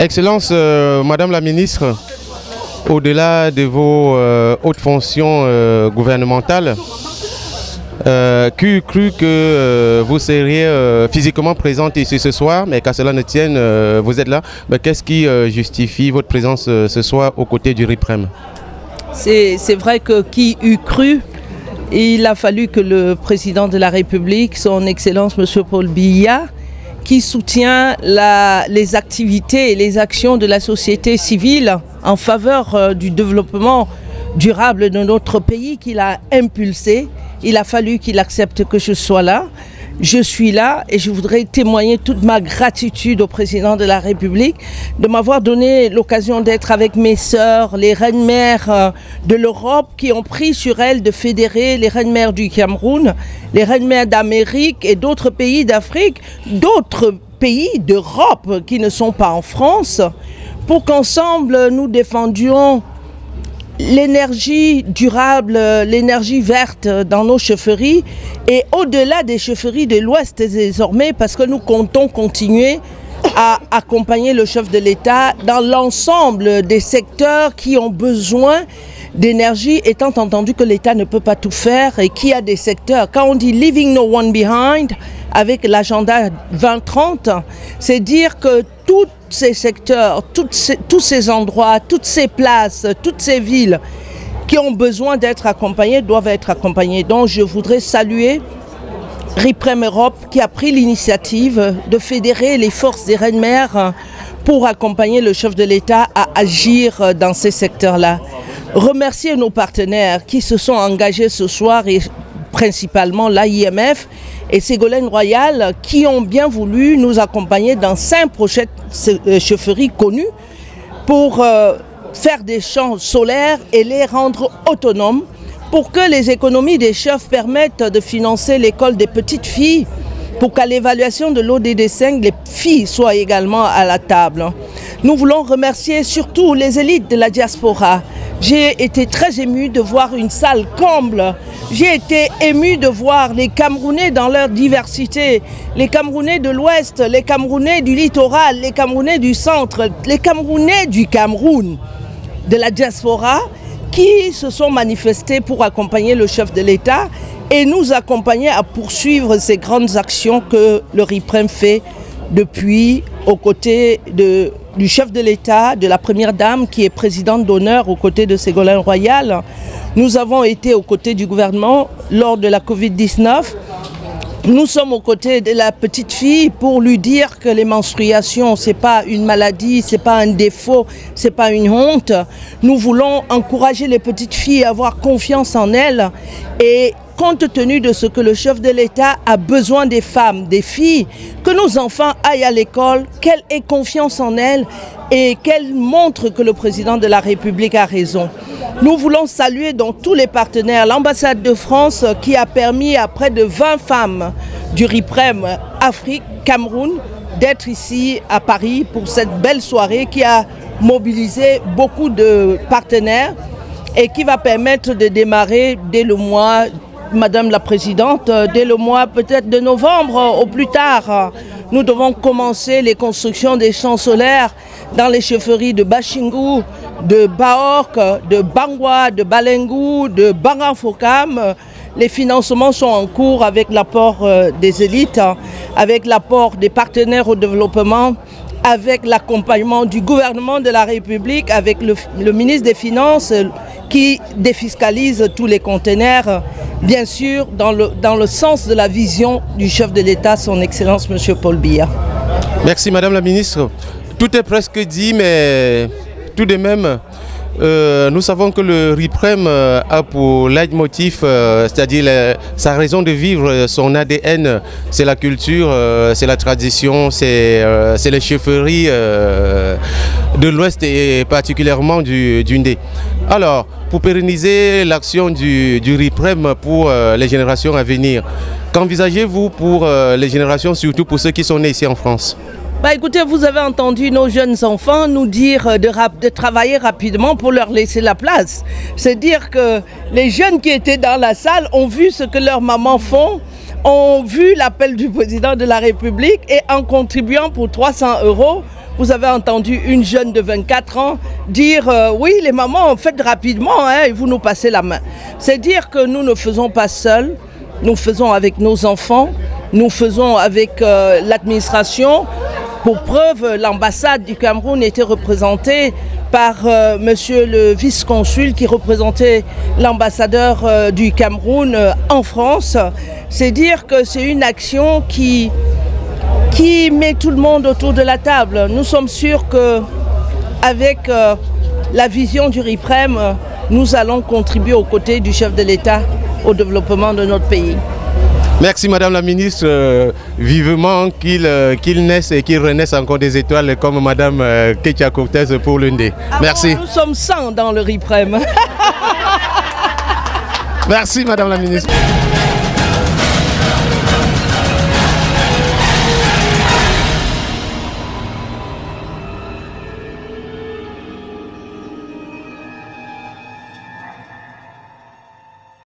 Excellence, Madame la Ministre, au-delà de vos hautes fonctions gouvernementales, qui cru que vous seriez physiquement présente ici ce soir, mais qu'à cela ne tienne, vous êtes là. Qu'est-ce qui justifie votre présence ce soir aux côtés du RIPREM? C'est vrai que qui eût cru, il a fallu que le président de la République, son Excellence M. Paul Biya, qui soutient les activités et les actions de la société civile en faveur du développement durable de notre pays, qu'il a impulsé. Il a fallu qu'il accepte que je sois là. Je suis là et je voudrais témoigner toute ma gratitude au président de la République de m'avoir donné l'occasion d'être avec mes sœurs, les reines-mères de l'Europe, qui ont pris sur elles de fédérer les reines-mères du Cameroun, les reines-mères d'Amérique et d'autres pays d'Afrique, d'autres pays d'Europe qui ne sont pas en France, pour qu'ensemble nous défendions l'énergie durable, l'énergie verte dans nos chefferies et au-delà des chefferies de l'Ouest désormais, parce que nous comptons continuer à accompagner le chef de l'État dans l'ensemble des secteurs qui ont besoin d'énergie, étant entendu que l'État ne peut pas tout faire et qu'il y a des secteurs. Quand on dit « leaving no one behind », avec l'agenda 2030, c'est dire que tous ces secteurs, tous ces endroits, toutes ces places, toutes ces villes qui ont besoin d'être accompagnées doivent être accompagnées. Donc je voudrais saluer RIPREM Europe qui a pris l'initiative de fédérer les forces des reines-mères pour accompagner le chef de l'État à agir dans ces secteurs-là. Remercier nos partenaires qui se sont engagés ce soir et principalement l'AIMF et Ségolène Royal qui ont bien voulu nous accompagner dans 5 prochaines chefferies connues pour faire des champs solaires et les rendre autonomes pour que les économies des chefs permettent de financer l'école des petites filles, pour qu'à l'évaluation de l'ODD5, les filles soient également à la table. Nous voulons remercier surtout les élites de la diaspora. J'ai été très émue de voir une salle comble. J'ai été émue de voir les Camerounais dans leur diversité. Les Camerounais de l'Ouest, les Camerounais du littoral, les Camerounais du centre, les Camerounais du Cameroun, de la diaspora, qui se sont manifestés pour accompagner le chef de l'État et nous accompagner à poursuivre ces grandes actions que le RIPREM fait depuis aux côtés du chef de l'État, de la première dame qui est présidente d'honneur aux côtés de Ségolène Royal. Nous avons été aux côtés du gouvernement lors de la Covid-19. Nous sommes aux côtés de la petite fille pour lui dire que les menstruations, ce n'est pas une maladie, ce n'est pas un défaut, ce n'est pas une honte. Nous voulons encourager les petites filles à avoir confiance en elles et compte tenu de ce que le chef de l'État a besoin des femmes, des filles, que nos enfants aillent à l'école, qu'elles aient confiance en elles et qu'elles montrent que le président de la République a raison. Nous voulons saluer donc tous les partenaires, l'ambassade de France qui a permis à près de 20 femmes du RIPREM Afrique, Cameroun, d'être ici à Paris pour cette belle soirée qui a mobilisé beaucoup de partenaires et qui va permettre de démarrer dès le mois, Madame la Présidente, dès le mois peut-être de novembre au plus tard. Nous devons commencer les constructions des champs solaires dans les chefferies de Bachingou, de Baork, de Bangwa, de Balengou, de Bangafokam. Les financements sont en cours avec l'apport des élites, avec l'apport des partenaires au développement, avec l'accompagnement du gouvernement de la République, avec le ministre des Finances qui défiscalise tous les conteneurs, bien sûr dans le sens de la vision du chef de l'État, son Excellence M. Paul Biya. Merci Madame la Ministre. Tout est presque dit, mais tout de même, nous savons que le RIPREM a pour leitmotiv, c'est-à-dire sa raison de vivre, son ADN, c'est la culture, c'est la tradition, c'est les chefferies de l'Ouest et particulièrement du Ndé. Alors, pour pérenniser l'action du RIPREM pour les générations à venir, qu'envisagez-vous pour les générations, surtout pour ceux qui sont nés ici en France? Écoutez, vous avez entendu nos jeunes enfants nous dire de travailler rapidement pour leur laisser la place. C'est dire que les jeunes qui étaient dans la salle ont vu ce que leurs mamans font, ont vu l'appel du président de la République et en contribuant pour 300 €, vous avez entendu une jeune de 24 ans dire oui, les mamans, faites rapidement, hein, et vous nous passez la main. C'est dire que nous ne faisons pas seuls, nous faisons avec nos enfants, nous faisons avec l'administration. Pour preuve, l'ambassade du Cameroun était représentée par monsieur le vice-consul qui représentait l'ambassadeur du Cameroun en France. C'est dire que c'est une action qui met tout le monde autour de la table. Nous sommes sûrs qu'avec la vision du RIPREM, nous allons contribuer aux côtés du chef de l'État au développement de notre pays. Merci Madame la Ministre, vivement qu'il naisse et qu'il renaisse encore des étoiles comme Madame Ketia Cortez pour l'UND. Merci. Nous sommes 100 dans le RIPREM. Merci Madame la Ministre.